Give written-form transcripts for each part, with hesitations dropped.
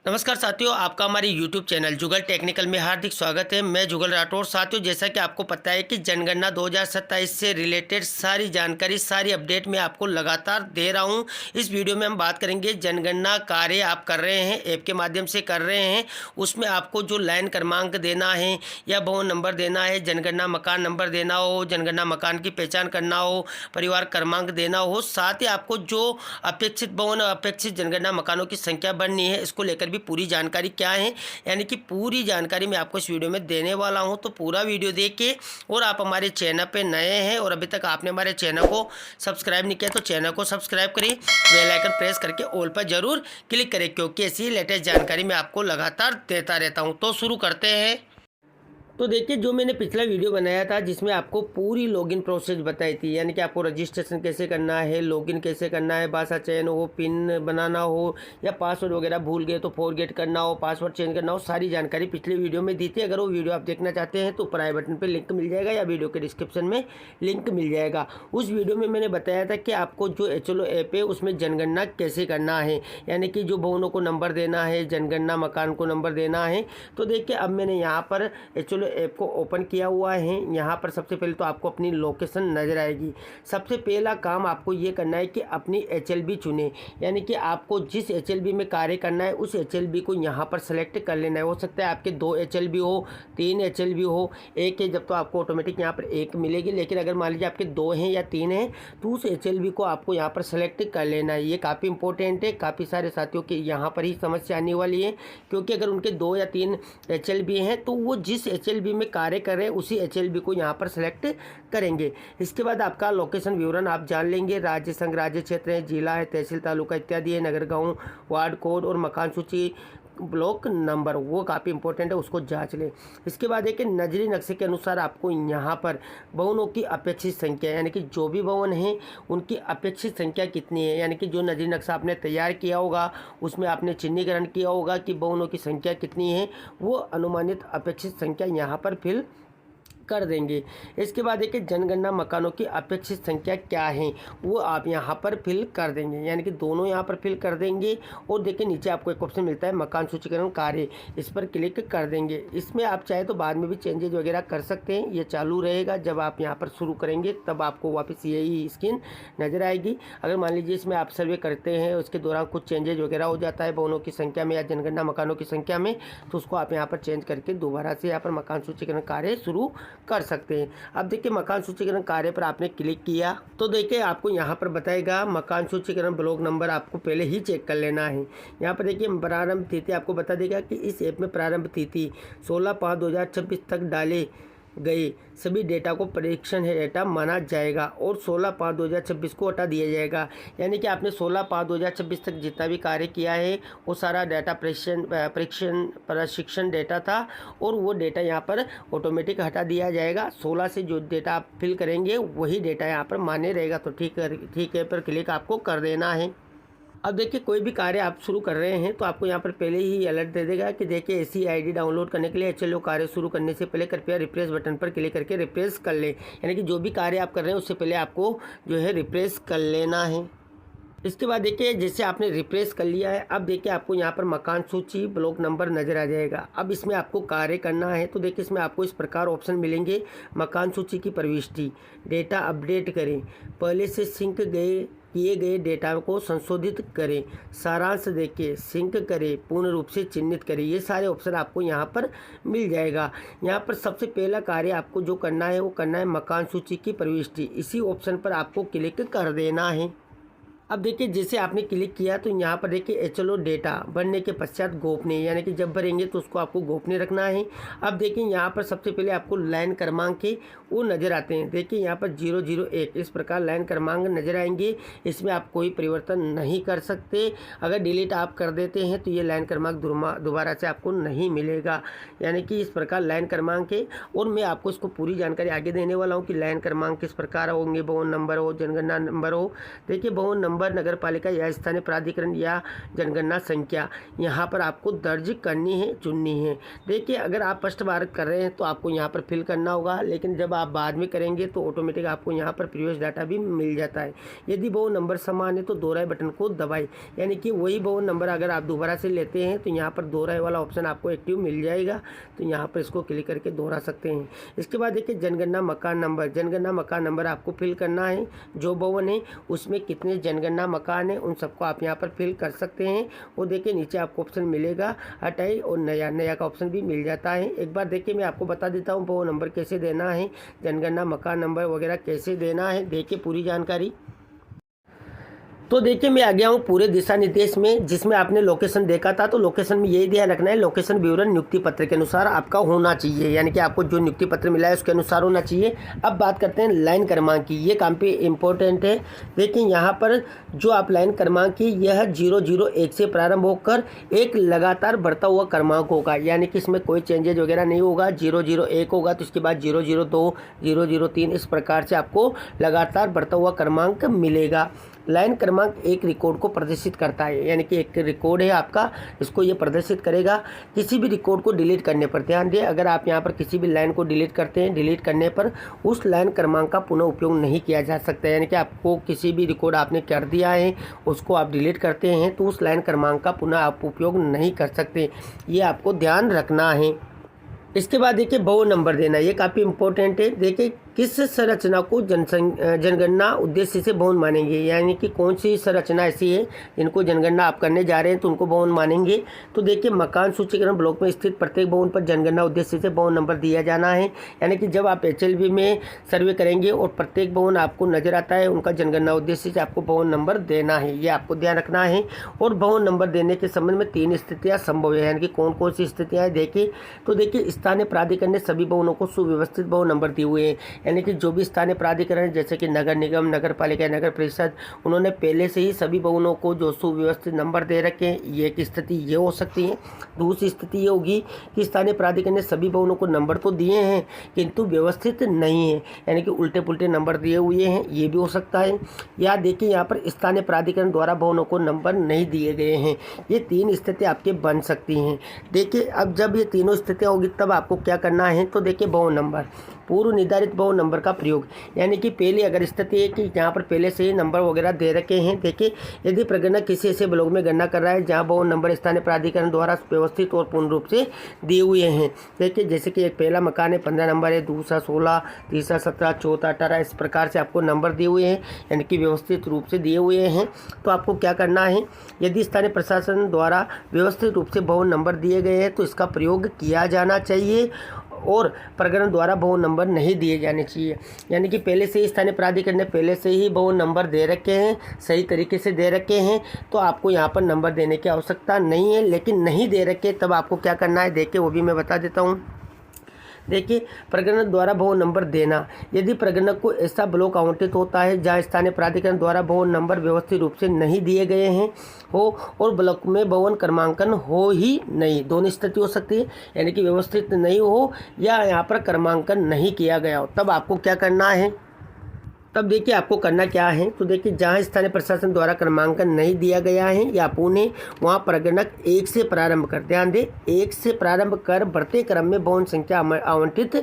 नमस्कार साथियों, आपका हमारे YouTube चैनल जुगल टेक्निकल में हार्दिक स्वागत है। मैं जुगल राठौर। साथियों, जैसा कि आपको पता है कि जनगणना 2027 से रिलेटेड सारी जानकारी, सारी अपडेट मैं आपको लगातार दे रहा हूं। इस वीडियो में हम बात करेंगे जनगणना कार्य आप कर रहे हैं, ऐप के माध्यम से कर रहे हैं, उसमें आपको जो लाइन क्रमांक देना है या भवन नंबर देना है, जनगणना मकान नंबर देना हो, जनगणना मकान की पहचान करना हो, परिवार क्रमांक देना हो, साथ ही आपको जो अपेक्षित भवन और अपेक्षित जनगणना मकानों की संख्या बननी है, इसको लेकर भी पूरी जानकारी क्या है, यानी कि पूरी जानकारी मैं आपको इस वीडियो में देने वाला हूं। तो पूरा वीडियो देखिए। और आप हमारे चैनल पे नए हैं और अभी तक आपने हमारे चैनल को सब्सक्राइब नहीं किया तो चैनल को सब्सक्राइब करिए, बेल आइकन प्रेस करके ऑल पर जरूर क्लिक करें, क्योंकि ऐसी लेटेस्ट जानकारी मैं आपको लगातार देता रहता हूँ। तो शुरू करते हैं। तो देखिए, जो मैंने पिछला वीडियो बनाया था जिसमें आपको पूरी लॉगिन प्रोसेस बताई थी, यानी कि आपको रजिस्ट्रेशन कैसे करना है, लॉगिन कैसे करना है, भाषा चयन हो, पिन बनाना हो या पासवर्ड वगैरह भूल गए तो फॉरगेट करना हो, पासवर्ड चेंज करना हो, सारी जानकारी पिछले वीडियो में दी थी। अगर वो वीडियो आप देखना चाहते हैं तो ऊपर आई बटन पर लिंक मिल जाएगा या वीडियो के डिस्क्रिप्शन में लिंक मिल जाएगा। उस वीडियो में मैंने बताया था कि आपको जो HLO ऐप है उसमें जनगणना कैसे करना है, यानी कि जो भवनों को नंबर देना है, जनगणना मकान को नंबर देना है। तो देखिए, अब मैंने यहाँ पर HLO ऐप को ओपन किया हुआ है। यहाँ पर सबसे पहले तो आपको अपनी लोकेशन नज़र आएगी। सबसे पहला काम आपको ये करना है कि अपनी HLB चुने, यानी कि आपको जिस HLB में कार्य करना है उस HLB को यहाँ पर सेलेक्ट कर लेना है। हो सकता है आपके 2 HLB हो, 3 HLB हो, एक है जब तो आपको ऑटोमेटिक यहाँ पर एक मिलेगी, लेकिन अगर मान लीजिए आपके 2 हैं या 3 हैं तो उस HLB को आपको यहाँ पर सेलेक्ट कर लेना है। ये काफ़ी इंपॉर्टेंट है, काफ़ी सारे साथियों की यहाँ पर ही समस्या आने वाली है, क्योंकि अगर उनके 2 या 3 HLB हैं तो वो जिस HLB में कार्य कर रहे हैं उसी HLB को यहाँ पर सेलेक्ट करेंगे। इसके बाद आपका लोकेशन विवरण आप जान लेंगे, राज्य संघ राज्य क्षेत्र है, जिला है, तहसील तालुका इत्यादि है, नगर गांव, वार्ड कोड और मकान सूची, ब्लॉक नंबर, वो काफ़ी इंपॉर्टेंट है, उसको जांच लें। इसके बाद है कि नजरी नक्शे के अनुसार आपको यहाँ पर भवनों की अपेक्षित संख्या, यानी कि जो भी भवन हैं उनकी अपेक्षित संख्या कितनी है, यानी कि जो नजरी नक्शा आपने तैयार किया होगा उसमें आपने चिन्हीकरण किया होगा कि भवनों की संख्या कितनी है, वो अनुमानित अपेक्षित संख्या यहाँ पर फिल कर देंगे। इसके बाद देखिए, जनगणना मकानों की अपेक्षित संख्या क्या है वो आप यहाँ पर फिल कर देंगे, यानी कि दोनों यहाँ पर फिल कर देंगे। और देखिए, नीचे आपको एक ऑप्शन मिलता है मकान सूचीकरण कार्य, इस पर क्लिक कर देंगे। इसमें आप चाहे तो बाद में भी चेंजेज वगैरह कर सकते हैं, ये चालू रहेगा। जब आप यहाँ पर शुरू करेंगे तब आपको वापस यही स्क्रीन नज़र आएगी। अगर मान लीजिए इसमें आप सर्वे करते हैं, उसके दौरान कुछ चेंजेज वगैरह हो जाता है भवनों की संख्या में या जनगणना मकानों की संख्या में, तो उसको आप यहाँ पर चेंज करके दोबारा से यहाँ पर मकान सूचीकरण कार्य शुरू कर सकते हैं। अब देखिए, मकान सूचीकरण कार्य पर आपने क्लिक किया तो देखिए आपको यहाँ पर बताएगा मकान सूचीकरण ब्लॉक नंबर आपको पहले ही चेक कर लेना है। यहाँ पर देखिए, प्रारंभ तिथि आपको बता देगा कि इस ऐप में प्रारंभ तिथि 16/5/2026 तक डाले गए सभी डेटा को परीक्षण है डेटा माना जाएगा और 16/5/2026 को हटा दिया जाएगा। यानी कि आपने 16/5/2026 तक जितना भी कार्य किया है वो सारा डाटा प्रशिक्षण डेटा था और वो डेटा यहाँ पर ऑटोमेटिक हटा दिया जाएगा। 16 से जो डेटा आप फिल करेंगे वही डेटा यहाँ पर मान्य रहेगा। तो ठीक है पर क्लिक आपको कर देना है। अब देखिए, कोई भी कार्य आप शुरू कर रहे हैं तो आपको यहाँ पर पहले ही अलर्ट दे देगा कि देखिए, ऐसी आईडी डाउनलोड करने के लिए HLO कार्य शुरू करने से पहले कृपया रिफ्रेश बटन पर क्लिक करके रिफ्रेश कर लें। यानी कि जो भी कार्य आप कर रहे हैं उससे पहले आपको जो है रिफ्रेश कर लेना है। इसके बाद देखिए, जैसे आपने रिफ्रेश कर लिया है, अब देखिए आपको यहाँ पर मकान सूची ब्लॉक नंबर नज़र आ जाएगा। अब इसमें आपको कार्य करना है तो देखिए, इसमें आपको इस प्रकार ऑप्शन मिलेंगे। मकान सूची की प्रविष्टि, डेटा अपडेट करें, पहले से सिंक किए गए डेटा को संशोधित करें, सारांश देखिए, सिंक करें, पूर्ण रूप से चिन्हित करें, ये सारे ऑप्शन आपको यहाँ पर मिल जाएगा। यहाँ पर सबसे पहला कार्य आपको जो करना है वो करना है मकान सूची की प्रविष्टि। इसी ऑप्शन पर आपको क्लिक कर देना है। अब देखिए, जैसे आपने क्लिक किया तो यहाँ पर देखिए HLO डेटा भरने के पश्चात गोपनीय, यानी कि जब भरेंगे तो उसको आपको गोपनीय रखना है। अब देखिए, यहाँ पर सबसे पहले आपको लाइन क्रमांक के वो नज़र आते हैं। देखिए, यहाँ पर 001 इस प्रकार लाइन क्रमांक नज़र आएंगे। इसमें आप कोई परिवर्तन नहीं कर सकते। अगर डिलीट आप कर देते हैं तो ये लाइन क्रमांक दोबारा से आपको नहीं मिलेगा। यानी कि इस प्रकार लाइन क्रमांक है। और मैं आपको इसको पूरी जानकारी आगे देने वाला हूँ कि लाइन क्रमांक किस प्रकार होंगे, भवन नंबर हो, जनगणना नंबर हो। देखिए, भवन नंबर, नगर पालिका या स्थानीय प्राधिकरण या जनगणना संख्या यहाँ पर आपको दर्ज करनी है, चुननी है। देखिए अगर आप फर्स्ट बार कर रहे हैं तो आपको यहाँ पर फिल करना होगा, लेकिन जब आप बाद में करेंगे तो ऑटोमेटिक आपको यहाँ पर प्रीवियस डाटा भी मिल जाता है। यदि वो नंबर समान है तो दोहराए बटन को दबाएं, यानी कि वही वो नंबर अगर आप दोबारा से लेते हैं तो यहाँ पर दोहराए वाला ऑप्शन आपको एक्टिव मिल जाएगा, तो यहाँ पर इसको क्लिक करके दोहरा सकते हैं। इसके बाद देखिए जनगणना मकान नंबर, जनगणना मकान नंबर आपको फिल करना है। जो भवन है उसमें कितने जनगणना मकान है उन सबको आप यहाँ पर फिल कर सकते हैं। और देखिए नीचे आपको ऑप्शन मिलेगा हटाई और नया का ऑप्शन भी मिल जाता है। एक बार देखिए मैं आपको बता देता हूँ वो नंबर कैसे देना है, जनगणना मकान नंबर वगैरह कैसे देना है। देखिए पूरी जानकारी। तो देखिए मैं आ गया हूँ पूरे दिशा निर्देश में, जिसमें आपने लोकेशन देखा था। तो लोकेशन में यही ध्यान रखना है, लोकेशन विवरण नियुक्ति पत्र के अनुसार आपका होना चाहिए, यानी कि आपको जो नियुक्ति पत्र मिला है उसके अनुसार होना चाहिए। अब बात करते हैं लाइन क्रमांक की, ये काम पे इम्पोर्टेंट है। देखिए यहाँ पर जो आप लाइन क्रमांक की यह 001 से प्रारंभ होकर एक लगातार बढ़ता हुआ क्रमांक होगा, यानी कि इसमें कोई चेंजेज वगैरह नहीं होगा। 001 होगा तो इसके बाद 002, 003 इस प्रकार से आपको लगातार बढ़ता हुआ क्रमांक मिलेगा। लाइन क्रमांक एक रिकॉर्ड को प्रदर्शित करता है, यानी कि एक रिकॉर्ड है आपका, इसको ये प्रदर्शित करेगा। किसी भी रिकॉर्ड को डिलीट करने पर ध्यान दें, अगर आप यहाँ पर किसी भी लाइन को डिलीट करते हैं, डिलीट करने पर उस लाइन क्रमांक का पुनः उपयोग नहीं किया जा सकता, यानी कि आपको किसी भी रिकॉर्ड आपने कर दिया है उसको आप डिलीट करते हैं तो उस लाइन क्रमांक का पुनः आप उपयोग नहीं कर सकते, ये आपको ध्यान रखना है। इसके बाद देखिए भवन नंबर देना, ये काफ़ी इंपॉर्टेंट है। देखिए किस संरचना को जनगणना उद्देश्य से भवन मानेंगे, यानी कि कौन सी संरचना ऐसी है जिनको जनगणना आप करने जा रहे हैं तो उनको भवन मानेंगे। तो देखिए मकान सूचीकरण ब्लॉक में स्थित प्रत्येक भवन पर जनगणना उद्देश्य से भवन नंबर दिया जाना है, यानी कि जब आप HLB में सर्वे करेंगे और प्रत्येक भवन आपको नजर आता है उनका जनगणना उद्देश्य से आपको भवन नंबर देना है, ये आपको ध्यान रखना है। और भवन नंबर देने के संबंध में 3 स्थितियाँ संभव है, यानी कि कौन कौन सी स्थितियाँ हैं देखिए। तो देखिए स्थानीय प्राधिकरण ने सभी भवनों को सुव्यवस्थित भवन नंबर दिए हुए हैं, यानी कि जो भी स्थानीय प्राधिकरण जैसे कि नगर निगम, नगर पालिका, नगर परिषद, उन्होंने पहले से ही सभी भवनों को जो सुव्यवस्थित नंबर दे रखे हैं, ये एक स्थिति ये हो सकती है। दूसरी स्थिति ये होगी कि स्थानीय प्राधिकरण ने सभी भवनों को नंबर तो दिए हैं किंतु व्यवस्थित नहीं है, यानी कि उल्टे पुल्टे नंबर दिए हुए हैं, ये भी हो सकता है। या देखिए यहाँ पर स्थानीय प्राधिकरण द्वारा भवनों को नंबर नहीं दिए गए हैं, ये 3 स्थितियाँ आपके बन सकती हैं। देखिए अब जब ये तीनों स्थितियाँ होगी तब आपको क्या करना है, तो देखिए भवन नंबर, पूर्व निर्धारित भवन नंबर का प्रयोग, यानी कि पहले अगर स्थिति है कि यहाँ पर पहले से ही नंबर वगैरह दे रखे हैं। देखिए यदि प्रगणक किसी ऐसे ब्लॉक में गणना कर रहा है जहाँ भवन नंबर स्थानीय प्राधिकरण द्वारा व्यवस्थित और पूर्ण रूप से दिए हुए हैं, देखिए जैसे कि एक पहला मकान है 15 नंबर है, दूसरा 16, तीसरा 17, चौथा 18, इस प्रकार से आपको नंबर दिए हुए हैं, यानी कि व्यवस्थित रूप से दिए हुए हैं। तो आपको क्या करना है, यदि स्थानीय प्रशासन द्वारा व्यवस्थित रूप से भवन नंबर दिए गए हैं तो इसका प्रयोग किया जाना चाहिए और प्रगणन द्वारा भवन नंबर नहीं दिए जाने चाहिए, यानी कि पहले से ही स्थानीय प्राधिकरण ने पहले से ही भवन नंबर दे रखे हैं, सही तरीके से दे रखे हैं, तो आपको यहाँ पर नंबर देने की आवश्यकता नहीं है। लेकिन नहीं दे रखे तब आपको क्या करना है, देखिए वो भी मैं बता देता हूँ। देखिए प्रगणक द्वारा भवन नंबर देना, यदि प्रगणक को ऐसा ब्लॉक आवंटित होता है जहां स्थानीय प्राधिकरण द्वारा भवन नंबर व्यवस्थित रूप से नहीं दिए गए हैं हो और ब्लॉक में भवन क्रमांकन हो ही नहीं, दोनों स्थिति हो सकती है, यानी कि व्यवस्थित नहीं हो या यहाँ पर क्रमांकन नहीं किया गया हो, तब आपको क्या करना है। तब देखिए आपको करना क्या है, तो देखिए जहाँ स्थानीय प्रशासन द्वारा क्रमांकन नहीं दिया गया है या पुणे, वहाँ प्रगणक 1 से प्रारंभ कर, ध्यान दें 1 से प्रारंभ कर बढ़ते क्रम में भवन संख्या आवंटित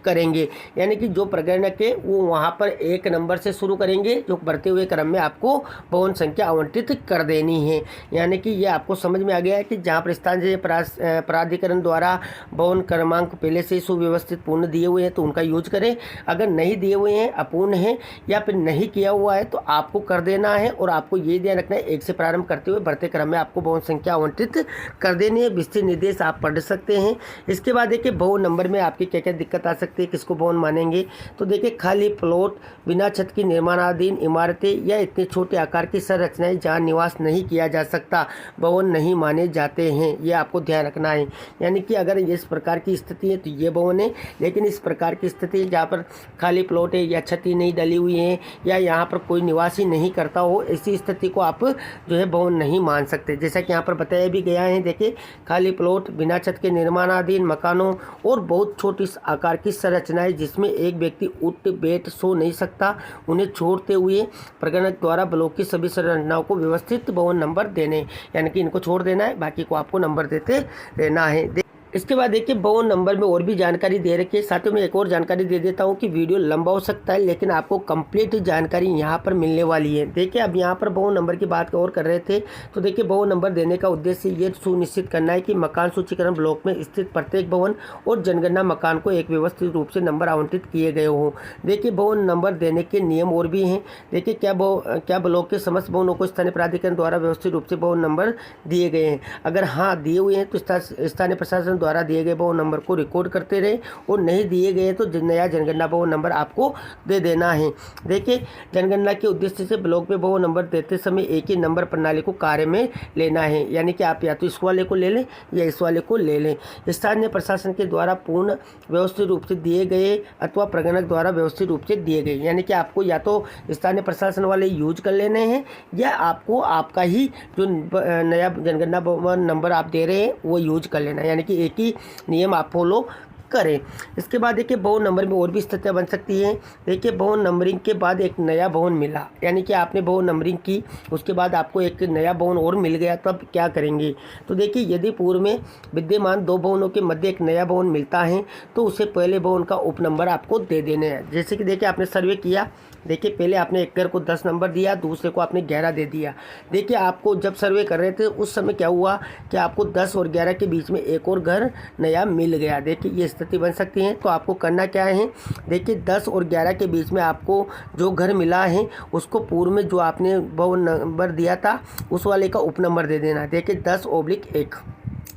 करेंगे, यानी कि जो प्रगणक है वो वहाँ पर 1 नंबर से शुरू करेंगे, जो बढ़ते हुए क्रम में आपको भवन संख्या आवंटित कर देनी है। यानी कि ये आपको समझ में आ गया है कि जहाँ पर स्थानीय प्राधिकरण द्वारा भवन क्रमांक पहले से सुव्यवस्थित पूर्ण दिए हुए हैं तो उनका यूज करें, अगर नहीं दिए हुए हैं, अपूर्ण है या फिर नहीं किया हुआ है तो आपको कर देना है। और आपको ये ध्यान रखना है 1 से प्रारंभ करते हुए बढ़ते क्रम में आपको भवन संख्या आवंटित कर देनी है। विस्तृत निर्देश आप पढ़ सकते हैं। इसके बाद देखिए भवन नंबर में आपकी क्या क्या दिक्कत आ सकती है, किसको भवन मानेंगे, तो देखिए खाली प्लॉट, बिना छत की निर्माणाधीन इमारतें या इतने छोटे आकार की संरचनाएं जहाँ निवास नहीं किया जा सकता भवन नहीं माने जाते हैं, ये आपको ध्यान रखना है। यानी कि अगर इस प्रकार की स्थिति है तो ये भवन है, लेकिन इस प्रकार की स्थिति जहाँ पर खाली प्लॉट है या छत ही नहीं डली हुई हुई हैं या यहाँ पर कोई निवासी नहीं करता हो, ऐसी स्थिति को आप जो है भवन नहीं मान सकते। जैसा कि यहाँ पर बताया भी गया है, देखिए खाली प्लॉट, बिना छत के निर्माणाधीन मकानों और बहुत छोटी आकार की संरचनाएं जिसमें एक व्यक्ति उठ बैठ सो नहीं सकता, उन्हें छोड़ते हुए प्रगणक द्वारा ब्लॉक की सभी संरचनाओं को व्यवस्थित भवन नंबर देने, यानी कि इनको छोड़ देना है, बाकी को आपको नंबर देते रहना है। इसके बाद देखिए भवन नंबर में और भी जानकारी दे रखी है। साथ में एक और जानकारी दे देता हूँ कि वीडियो लंबा हो सकता है लेकिन आपको कंप्लीट जानकारी यहाँ पर मिलने वाली है। देखिए अब यहाँ पर भवन नंबर की बात और कर रहे थे, तो देखिए भवन नंबर देने का उद्देश्य ये सुनिश्चित करना है कि मकान सूचीकरण ब्लॉक में स्थित प्रत्येक भवन और जनगणना मकान को एक व्यवस्थित रूप से नंबर आवंटित किए गए हों। देखिए भवन नंबर देने के नियम और भी हैं। देखिए क्या ब्लॉक के समस्त भवनों को स्थानीय प्राधिकरण द्वारा व्यवस्थित रूप से भवन नंबर दिए गए हैं? अगर हाँ दिए हुए हैं तो स्थानीय प्रशासन द्वारा दिए गए भवन नंबर को रिकॉर्ड करते रहे, और नहीं दिए गए तो नया जनगणना भवन नंबर आपको दे देना है। देखिए जनगणना के उद्देश्य से ब्लॉक में भवन नंबर देते समय एक ही नंबर प्रणाली को कार्य में लेना है, यानी कि आप या तो इस वाले को ले लें या इस वाले को ले लें। स्थानीय प्रशासन के द्वारा पूर्ण व्यवस्थित रूप से दिए गए अथवा प्रगणक द्वारा व्यवस्थित रूप से दिए गए, यानी कि आपको या तो स्थानीय प्रशासन वाले यूज कर लेने हैं या आपको आपका ही जो नया जनगणना भवन नंबर आप दे रहे हैं वो यूज कर लेना है, यानी कि एक ही नियम आप फॉलो करें। इसके बाद देखिए भवन नंबर में और भी स्थितियाँ बन सकती हैं। देखिए भवन नंबरिंग के बाद एक नया भवन मिला, यानी कि आपने भवन नंबरिंग की, उसके बाद आपको एक नया भवन और मिल गया, तो अब क्या करेंगे? तो देखिए यदि पूर्व में विद्यमान दो भवनों के मध्य एक नया भवन मिलता है तो उसे पहले भवन का उप नंबर आपको दे देने हैं। जैसे कि देखिए आपने सर्वे किया, देखिए पहले आपने एक घर को 10 नंबर दिया, दूसरे को आपने 11 दे दिया। देखिए आपको जब सर्वे कर रहे थे उस समय क्या हुआ कि आपको 10 और 11 के बीच में एक और घर नया मिल गया। देखिए ये स्थिति बन सकती है। तो आपको करना क्या है? देखिए 10 और 11 के बीच में आपको जो घर मिला है उसको पूर्व में जो आपने भवन नंबर दिया था उस वाले का उप नंबर दे देना। देखिए 10/1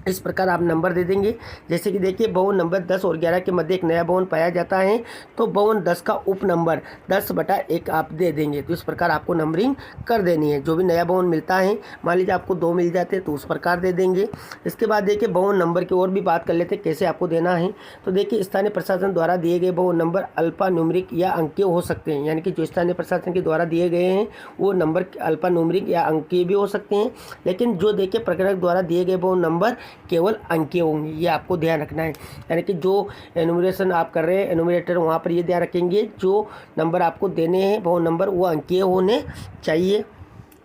इस प्रकार आप नंबर दे देंगे। जैसे कि देखिए भवन नंबर 10 और 11 के मध्य एक नया भवन पाया जाता है तो भवन 10 का उप नंबर 10/1 आप दे देंगे। तो इस प्रकार आपको नंबरिंग कर देनी है। जो भी नया भवन मिलता है, मान लीजिए आपको 2 मिल जाते हैं तो उस प्रकार दे देंगे। इसके बाद देखिए भवन नंबर की और भी बात कर लेते हैं कैसे आपको देना है। तो देखिए स्थानीय प्रशासन द्वारा दिए गए भवन नंबर अल्फा न्यूमरिक या अंकीय हो सकते हैं, यानी कि जो स्थानीय प्रशासन के द्वारा दिए गए हैं वो नंबर अल्फा न्यूमरिक या अंकीय भी हो सकते हैं, लेकिन जो देखिए प्रकरणक द्वारा दिए गए भवन नंबर केवल अंकीय होंगे, ये आपको ध्यान रखना है। यानी कि जो एनुमरेशन आप कर रहे हैं एनुमरेटर, वहाँ पर ये ध्यान रखेंगे जो नंबर आपको देने हैं भवन नंबर वो अंकीय होने चाहिए।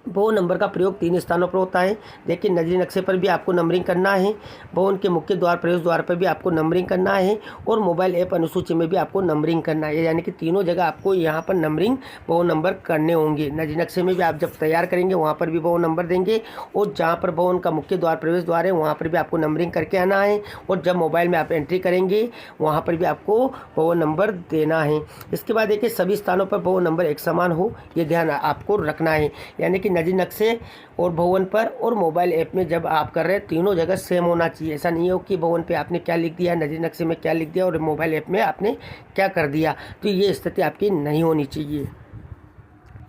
भवन नंबर का प्रयोग 3 स्थानों पर होता है। देखिए नजरी नक्शे पर भी आपको नंबरिंग करना है, भवन के मुख्य द्वार प्रवेश द्वार पर भी आपको नंबरिंग करना है, और मोबाइल ऐप अनुसूची में भी आपको नंबरिंग करना है। यानी कि तीनों जगह आपको यहाँ पर नंबरिंग भवन नंबर करने होंगे। नजरी नक्शे में भी आप जब तैयार करेंगे वहाँ पर भी भवन नंबर देंगे, और जहाँ पर भवन का मुख्य द्वार प्रवेश द्वार है वहाँ पर भी आपको नंबरिंग करके आना है, और जब मोबाइल में आप एंट्री करेंगे वहाँ पर भी आपको भवन नंबर देना है। इसके बाद देखिए सभी स्थानों पर भवन नंबर एक समान हो, ये ध्यान आपको रखना है। यानी कि नजरी नक्शे और भवन पर और मोबाइल ऐप में जब आप कर रहे हैं तीनों जगह सेम होना चाहिए। ऐसा नहीं हो कि भवन पे आपने क्या लिख दिया, नजरी नक्शे में क्या लिख दिया और मोबाइल ऐप में आपने क्या कर दिया, तो ये स्थिति आपकी नहीं होनी चाहिए।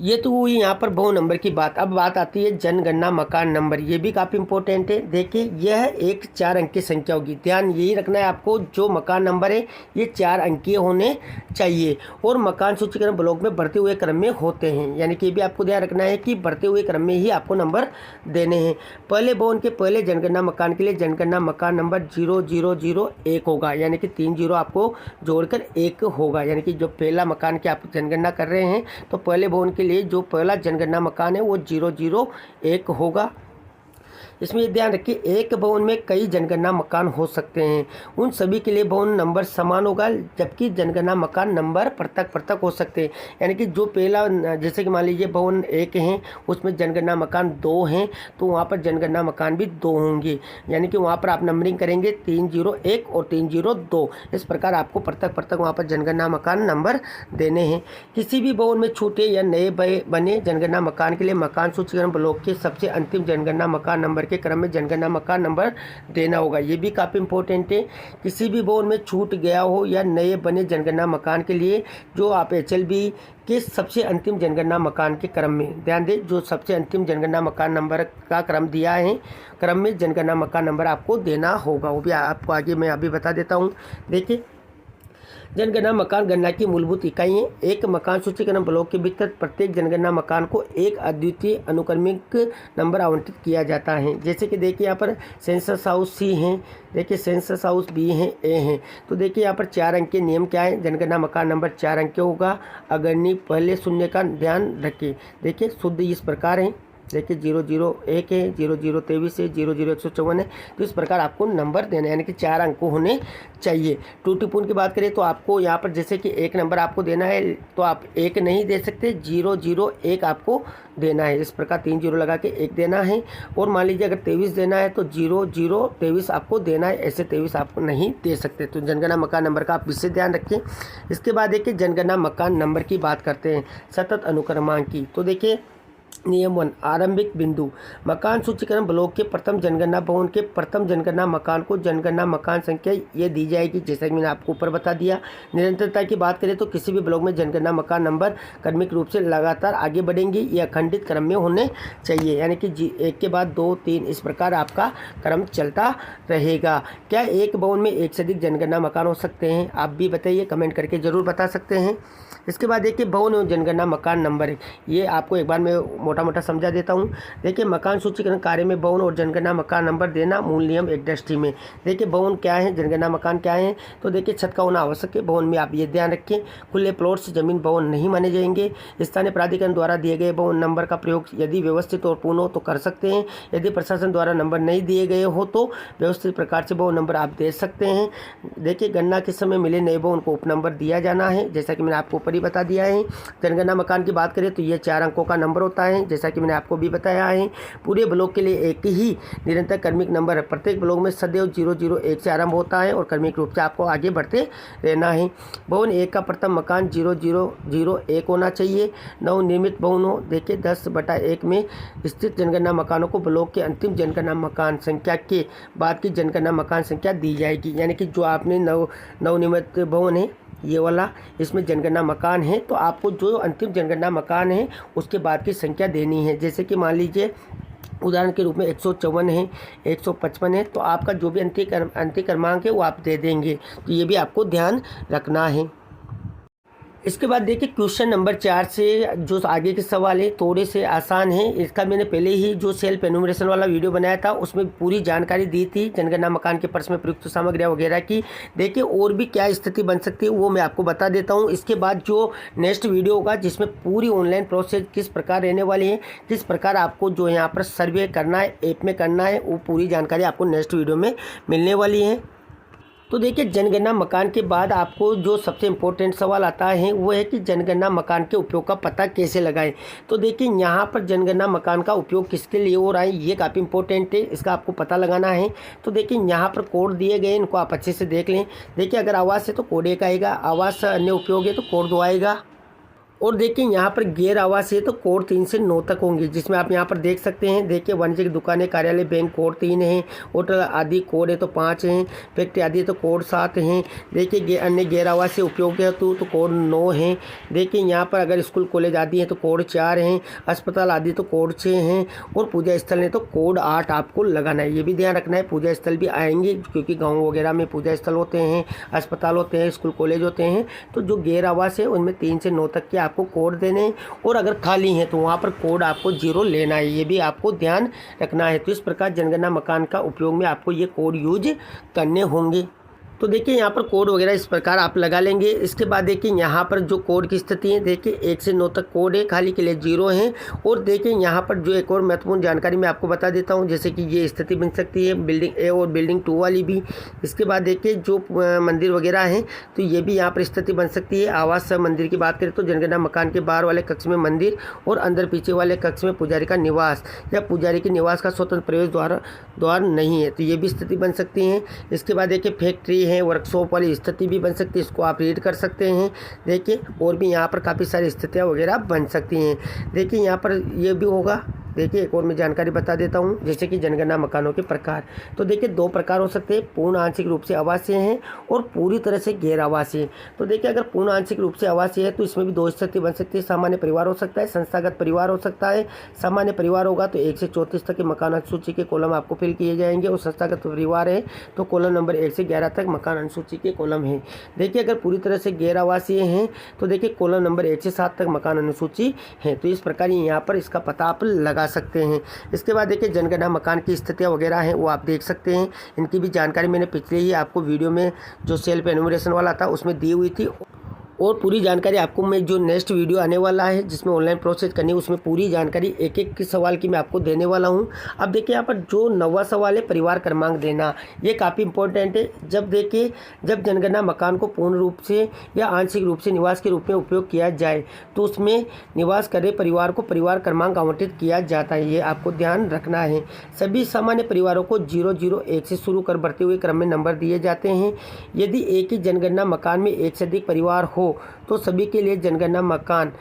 ये तो हुई यहाँ पर भवन नंबर की बात। अब बात आती है जनगणना मकान नंबर, ये भी काफ़ी इंपॉर्टेंट है। देखिए यह एक 4 अंक की संख्या होगी, ध्यान यही रखना है आपको। जो मकान नंबर है ये 4 अंकीय होने चाहिए, और मकान सूचीकरण ब्लॉक में बढ़ते हुए क्रम में होते हैं। यानी कि ये भी आपको ध्यान रखना है कि बढ़ते हुए क्रम में ही आपको नंबर देने हैं। पहले भवन के पहले जनगणना मकान के लिए जनगणना मकान नंबर 0001 होगा, यानी कि 3 0 आपको जोड़कर 1 होगा। यानी कि जो पहला मकान की आप जनगणना कर रहे हैं तो पहले भवन के लिए जो पहला जनगणना मकान है वो 001 होगा। इसमें ये ध्यान रखिए एक भवन में कई जनगणना मकान हो सकते हैं, उन सभी के लिए भवन नंबर समान होगा, जबकि जनगणना मकान नंबर पृथक पृथक हो सकते हैं। यानी कि जो पहला, जैसे कि मान लीजिए भवन 1 है उसमें जनगणना मकान 2 हैं तो वहाँ पर जनगणना मकान भी 2 होंगे। यानी कि वहाँ पर आप नंबरिंग करेंगे 301 और 302, इस प्रकार आपको पृथक पृथक वहाँ पर जनगणना मकान नंबर देने हैं। किसी भी भवन में छूटे या नए बने जनगणना मकान के लिए मकान सूचीकरण ब्लॉक के सबसे अंतिम जनगणना मकान नंबर के क्रम में जनगणना मकान नंबर देना होगा। ये भी काफ़ी इंपॉर्टेंट है। किसी भी भवन में छूट गया हो या नए बने जनगणना मकान के लिए जो आप HLB के सबसे अंतिम जनगणना मकान के क्रम में, ध्यान दें, जो सबसे अंतिम जनगणना मकान नंबर का क्रम दिया है, क्रम में जनगणना मकान नंबर आपको देना होगा। वो भी आपको आगे मैं अभी बता देता हूँ। देखिए जनगणना मकान गणना की मूलभूत इकाइयाँ। एक मकान सूचीकरण ब्लॉक के भीतर प्रत्येक जनगणना मकान को एक अद्वितीय अनुक्रमिक नंबर आवंटित किया जाता है। जैसे कि देखिए यहाँ पर सेंसस हाउस सी हैं, देखिए सेंसस हाउस बी हैं, ए हैं। तो देखिए यहाँ पर 4 अंक के नियम क्या है, जनगणना मकान नंबर 4 अंक के होगा। अग्रणी पहले शून्य का ध्यान रखिए। देखिए शुद्ध इस प्रकार है, देखिए 001 है, 0023 है, 00154 है। तो इस प्रकार आपको नंबर देना है, यानी कि 4 अंक होने चाहिए। टूटीपूर्ण की बात करें तो आपको यहाँ पर जैसे कि एक नंबर आपको देना है तो आप एक नहीं दे सकते, 001 आपको देना है। इस प्रकार 3 0 लगा के 1 देना है। और मान लीजिए अगर 23 देना है तो 0023 आपको देना है, ऐसे 23 आपको नहीं दे सकते। तो जनगणना मकान नंबर का आप विशेष ध्यान रखें। इसके बाद देखिए जनगणना मकान नंबर की बात करते हैं, सतत अनुक्रमांक की। तो देखिए नियम 1, आरंभिक बिंदु। मकान सूचीकरण ब्लॉक के प्रथम जनगणना भवन के प्रथम जनगणना मकान को जनगणना मकान संख्या ये दी जाएगी, जैसा कि मैंने आपको ऊपर बता दिया। निरंतरता की बात करें तो किसी भी ब्लॉक में जनगणना मकान नंबर क्रमिक रूप से लगातार आगे बढ़ेंगे, ये अखंडित क्रम में होने चाहिए, यानी कि एक के बाद 2 3 इस प्रकार आपका क्रम चलता रहेगा। क्या एक भवन में एक से अधिक जनगणना मकान हो सकते हैं? आप भी बताइए, कमेंट करके ज़रूर बता सकते हैं। इसके बाद देखिए भवन एवं जनगणना मकान नंबर, ये आपको एक बार मैं मोटा मोटा समझा देता हूँ। देखिए मकान सूचीकरण कार्य में भवन और जनगणना मकान नंबर देना मूल नियम 1-3 में। देखिए भवन क्या है, जनगणना मकान क्या है, तो देखिए छत का होना आवश्यक है। भवन में आप ये ध्यान रखें, खुले प्लॉट से जमीन भवन नहीं माने जाएंगे। स्थानीय प्राधिकरण द्वारा दिए गए भवन नंबर का प्रयोग यदि व्यवस्थित और पूर्ण हो तो कर सकते हैं। यदि प्रशासन द्वारा नंबर नहीं दिए गए हो तो व्यवस्थित प्रकार से भवन नंबर आप दे सकते हैं। देखिए गणना के समय मिले नए भवन को उपनंबर दिया जाना है, जैसा कि मैंने आपको ऊपर ही बता दिया है। जनगणना मकान की बात करें तो ये 4 अंकों का नंबर होता है, जैसा कि मैंने आपको भी बताया है। पूरे ब्लॉक के लिए एक ही निरंतर क्रमिक नंबर है। प्रत्येक ब्लॉक में सदैव 001 से आरंभ होता है और क्रमिक रूप से आपको आगे बढ़ते रहना है। भवन 1 का प्रथम मकान 0001 होना चाहिए। नवनिर्मित भवन हो, देखिए 10/1 में स्थित जनगणना मकानों को ब्लॉक के अंतिम जनगणना मकान संख्या के बाद की जनगणना मकान संख्या दी जाएगी, यानी कि जो आपने नवनिर्मित भवन है ये वाला, इसमें जनगणना मकान है तो आपको जो अंतिम जनगणना मकान है उसके बाद की संख्या देनी है। जैसे कि मान लीजिए उदाहरण के रूप में 154 है, 155 है, तो आपका जो भी अंतिम क्रमांक है वो आप दे देंगे। तो ये भी आपको ध्यान रखना है। इसके बाद देखिए क्वेश्चन नंबर 4 से जो आगे के सवाल है थोड़े से आसान है। इसका मैंने पहले ही जो सेल्फ एनुमरेशन वाला वीडियो बनाया था उसमें पूरी जानकारी दी थी जनगणना मकान के प्रश्न में प्रयुक्त सामग्रियाँ वगैरह की। देखिए और भी क्या स्थिति बन सकती है वो मैं आपको बता देता हूँ। इसके बाद जो नेक्स्ट वीडियो होगा जिसमें पूरी ऑनलाइन प्रोसेस किस प्रकार रहने वाली है, किस प्रकार आपको जो यहाँ पर सर्वे करना है, ऐप में करना है, वो पूरी जानकारी आपको नेक्स्ट वीडियो में मिलने वाली है। तो देखिए जनगणना मकान के बाद आपको जो सबसे इम्पोर्टेंट सवाल आता है वो है कि जनगणना मकान के उपयोग का पता कैसे लगाएं। तो देखिए यहाँ पर जनगणना मकान का उपयोग किसके लिए हो रहा है ये काफ़ी इंपॉर्टेंट है, इसका आपको पता लगाना है। तो देखिए यहाँ पर कोड दिए गए, इनको आप अच्छे से देख लें। देखिए अगर आवास है तो कोड 1 आएगा, आवास अन्य उपयोग है तो कोड 2 आएगा। और देखिए यहाँ पर गैर आवासीय तो कोड 3 से 9 तक होंगे, जिसमें आप यहाँ पर देख सकते हैं। देखिए वाणिज्य की दुकानें, कार्यालय, बैंक कोड 3 है, होटल आदि कोड है तो 5 हैं, फैक्ट्री आदि तो कोड 7 हैं। देखिए अन्य गैर आवासीय उपयोग है तो कोड 9 हैं। देखिए यहाँ पर अगर स्कूल कॉलेज आदि है तो कोड 4 हैं, अस्पताल आदि तो कोड 6 हैं, और पूजा स्थल है तो कोड 8 आपको लगाना है। ये भी ध्यान रखना है, पूजा स्थल भी आएंगे क्योंकि गाँव वगैरह में पूजा स्थल होते हैं, अस्पताल होते हैं, स्कूल कॉलेज होते हैं। तो जो गैर आवास है उनमें 3 से 9 तक के आपको कोड देने हैं, और अगर खाली है तो वहाँ पर कोड आपको 0 लेना है, ये भी आपको ध्यान रखना है। तो इस प्रकार जनगणना मकान का उपयोग में आपको ये कोड यूज करने होंगे। तो देखिए यहाँ पर कोड वगैरह इस प्रकार आप लगा लेंगे। इसके बाद देखिए यहाँ पर जो कोड की स्थिति है, देखिए 1 से 9 तक कोड है, खाली के लिए 0 है। और देखिए यहाँ पर जो एक और महत्वपूर्ण जानकारी मैं आपको बता देता हूँ, जैसे कि ये स्थिति बन सकती है बिल्डिंग ए और बिल्डिंग 2 वाली भी। इसके बाद देखिए जो मंदिर वगैरह हैं तो ये भी यहाँ पर स्थिति बन सकती है। आवास मंदिर की बात करें तो जनगणना मकान के बाहर वाले कक्ष में मंदिर और अंदर पीछे वाले कक्ष में पुजारी का निवास या पुजारी के निवास का स्वतंत्र प्रवेश द्वार नहीं है, तो ये भी स्थिति बन सकती है। इसके बाद देखिए फैक्ट्री है, वर्कशॉप वाली स्थिति भी बन सकती है, इसको आप रीड कर सकते हैं। देखिए और भी यहाँ पर काफ़ी सारी स्थितियाँ वगैरह बन सकती हैं। देखिए यहाँ पर ये भी होगा। देखिए एक और मैं जानकारी बता देता हूँ, जैसे कि जनगणना मकानों के प्रकार। तो देखिए 2 प्रकार हो सकते हैं, पूर्ण आंशिक रूप से आवासीय हैं और पूरी तरह से गैर आवासीय। तो देखिए अगर पूर्ण आंशिक रूप से आवासीय है तो इसमें भी 2 स्थिति बन सकती है, सामान्य परिवार हो सकता है, संस्थागत परिवार हो सकता है। सामान्य परिवार होगा तो 1 से 34 तक के मकान सूची के कॉलम आपको फिल किए जाएंगे, और संस्थागत परिवार है तो कॉलम नंबर 1 से 11 तक मकान अनुसूची के कॉलम हैं। देखिए अगर पूरी तरह से गैर आवासीय हैं तो देखिए कॉलम नंबर 1 से 7 तक मकान अनुसूची है। तो इस प्रकार यहाँ पर इसका पता आप लगा सकते हैं। इसके बाद देखिए जनगणना मकान की स्थितियाँ वगैरह हैं वो आप देख सकते हैं। इनकी भी जानकारी मैंने पिछले ही आपको वीडियो में जो सेल्फ एनुमरेशन वाला था उसमें दी हुई थी, और पूरी जानकारी आपको मैं जो नेक्स्ट वीडियो आने वाला है जिसमें ऑनलाइन प्रोसेस करनी है उसमें पूरी जानकारी एक एक सवाल की मैं आपको देने वाला हूं। अब देखिए यहाँ पर जो 9वां सवाल है परिवार क्रमांक देना, ये काफ़ी इंपॉर्टेंट है। जब देखिए जब जनगणना मकान को पूर्ण रूप से या आंशिक रूप से निवास के रूप में उपयोग किया जाए तो उसमें निवास कर रहे परिवार को परिवार क्रमांक आवंटित किया जाता है, ये आपको ध्यान रखना है। सभी सामान्य परिवारों को 001 से शुरू कर बढ़ते हुए क्रम में नंबर दिए जाते हैं। यदि एक ही जनगणना मकान में एक से अधिक परिवार हो तो सभी के लिए जनगणना मकान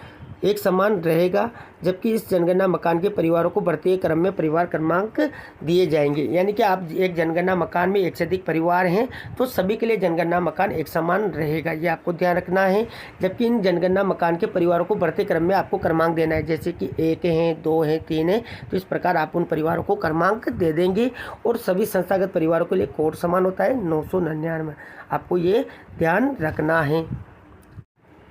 एक समान रहेगा, जबकि इस जनगणना मकान के परिवारों को बढ़ते हुए क्रम में परिवार क्रमांक दिए जाएंगे। यानी कि आप एक जनगणना मकान में एक से अधिक परिवार हैं तो सभी के लिए जनगणना मकान एक समान रहेगा, ये आपको ध्यान रखना है। जबकि इन जनगणना मकान के परिवारों को बढ़ते क्रम में आपको क्रमांक देना है, जैसे कि 1 है, 2 है, 3 है, तो इस प्रकार आप उन परिवारों को क्रमांक दे देंगे। और सभी संस्थागत परिवारों के लिए कोड समान होता है 999, आपको ये ध्यान रखना है।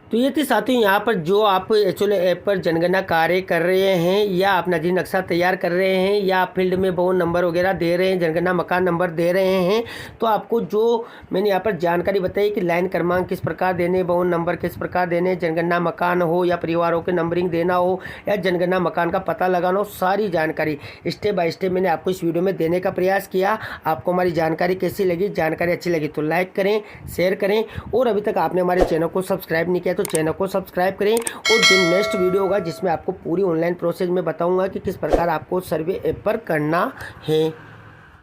तो ये थी साथियों यहाँ पर जो आप एचओएल ऐप पर जनगणना कार्य कर रहे हैं या आप नदी नक्शा तैयार कर रहे हैं या आप फील्ड में भवन नंबर वगैरह दे रहे हैं, जनगणना मकान नंबर दे रहे हैं, तो आपको जो मैंने यहाँ पर जानकारी बताई कि लाइन क्रमांक किस प्रकार देने, भवन नंबर किस प्रकार देने, जनगणना मकान हो या परिवारों के नंबरिंग देना हो या जनगणना मकान का पता लगाना हो, सारी जानकारी स्टेप बाय स्टेप मैंने आपको इस वीडियो में देने का प्रयास किया। आपको हमारी जानकारी कैसी लगी? जानकारी अच्छी लगी तो लाइक करें, शेयर करें, और अभी तक आपने हमारे चैनल को सब्सक्राइब नहीं किया तो चैनल को सब्सक्राइब करें। और जो नेक्स्ट वीडियो होगा जिसमें आपको पूरी ऑनलाइन प्रोसेस में बताऊंगा कि किस प्रकार आपको सर्वे ऐप पर करना है।